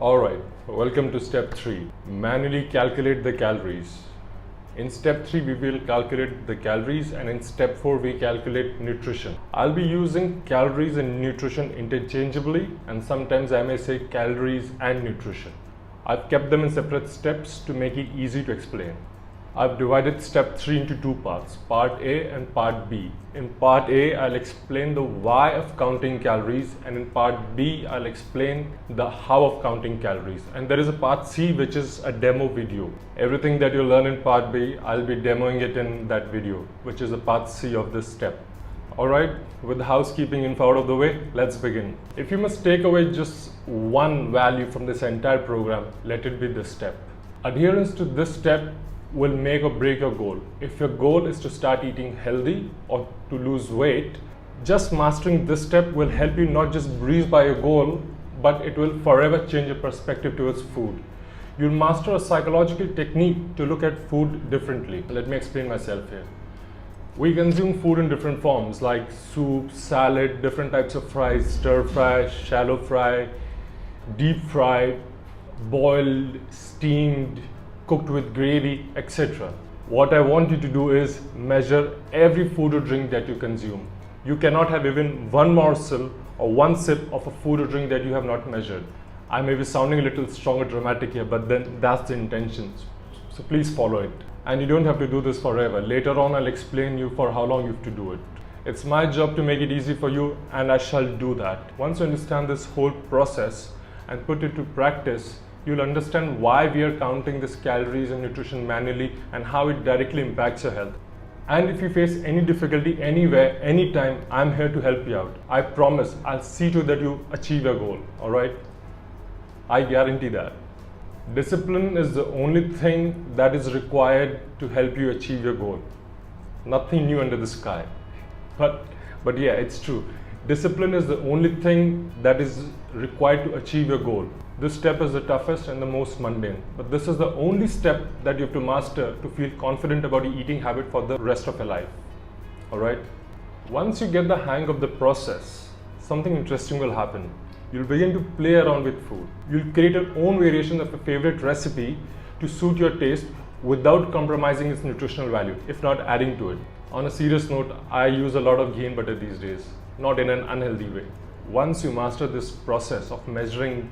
Alright, welcome to step 3. Manually calculate the calories. In step 3 we will calculate the calories, and in step 4 we calculate nutrition. I'll be using calories and nutrition interchangeably, and sometimes I may say calories and nutrition. I've kept them in separate steps to make it easy to explain. I've divided step 3 into two parts, part A and part B. In part A, I'll explain the why of counting calories, and in part B, I'll explain the how of counting calories. And there is a part C, which is a demo video. Everything that you learn in part B, I'll be demoing it in that video, which is a part C of this step. Alright, with the housekeeping info out of the way, let's begin. If you must take away just one value from this entire program, let it be this step. Adherence to this step will make or break your goal. If your goal is to start eating healthy or to lose weight, just mastering this step will help you not just breeze by your goal, but it will forever change your perspective towards food. You'll master a psychological technique to look at food differently. Let me explain myself here. We consume food in different forms like soup, salad, different types of fries, stir fry, shallow fry, deep fried, boiled, steamed, cooked with gravy, etc. What I want you to do is measure every food or drink that you consume. You cannot have even one morsel or one sip of a food or drink that you have not measured. I may be sounding a little strong or dramatic here, but then that's the intention. So please follow it. And you don't have to do this forever. Later on, I'll explain you for how long you have to do it. It's my job to make it easy for you, and I shall do that. Once you understand this whole process and put it to practice, you'll understand why we are counting these calories and nutrition manually and how it directly impacts your health. And if you face any difficulty anywhere, anytime, I'm here to help you out. I promise I'll see to it that you achieve your goal, alright? I guarantee that. Discipline is the only thing that is required to help you achieve your goal. Nothing new under the sky. But yeah, it's true. Discipline is the only thing that is required to achieve your goal. This step is the toughest and the most mundane, but this is the only step that you have to master to feel confident about your eating habit for the rest of your life. Alright? Once you get the hang of the process, something interesting will happen. You'll begin to play around with food. You'll create your own variation of a favorite recipe to suit your taste without compromising its nutritional value, if not adding to it. On a serious note, I use a lot of ghee and butter these days, not in an unhealthy way. Once you master this process of measuring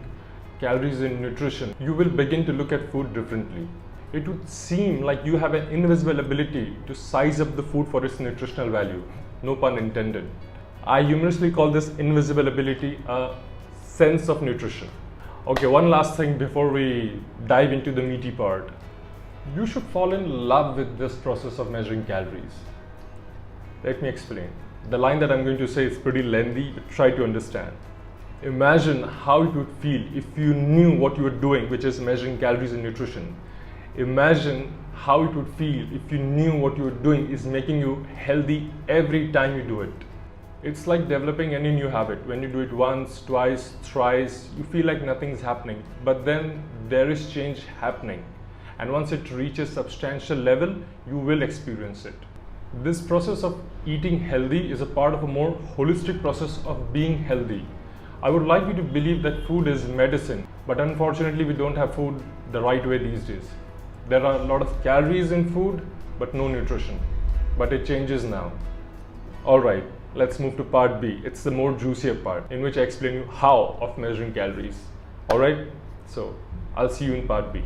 calories and nutrition, you will begin to look at food differently. It would seem like you have an invisible ability to size up the food for its nutritional value. No pun intended. I humorously call this invisible ability a sense of nutrition. Okay, one last thing before we dive into the meaty part. You should fall in love with this process of measuring calories. Let me explain. The line that I'm going to say is pretty lengthy, but try to understand. Imagine how it would feel if you knew what you were doing, which is measuring calories and nutrition. Imagine how it would feel if you knew what you were doing is making you healthy every time you do it. It's like developing any new habit. When you do it once, twice, thrice, you feel like nothing's happening. But then there is change happening. And once it reaches substantial level, you will experience it. This process of eating healthy is a part of a more holistic process of being healthy. I would like you to believe that food is medicine, but unfortunately we don't have food the right way these days. There are a lot of calories in food, but no nutrition. But it changes now. Alright, let's move to part B. It's the more juicier part, in which I explain you how of measuring calories. Alright, so I'll see you in part B.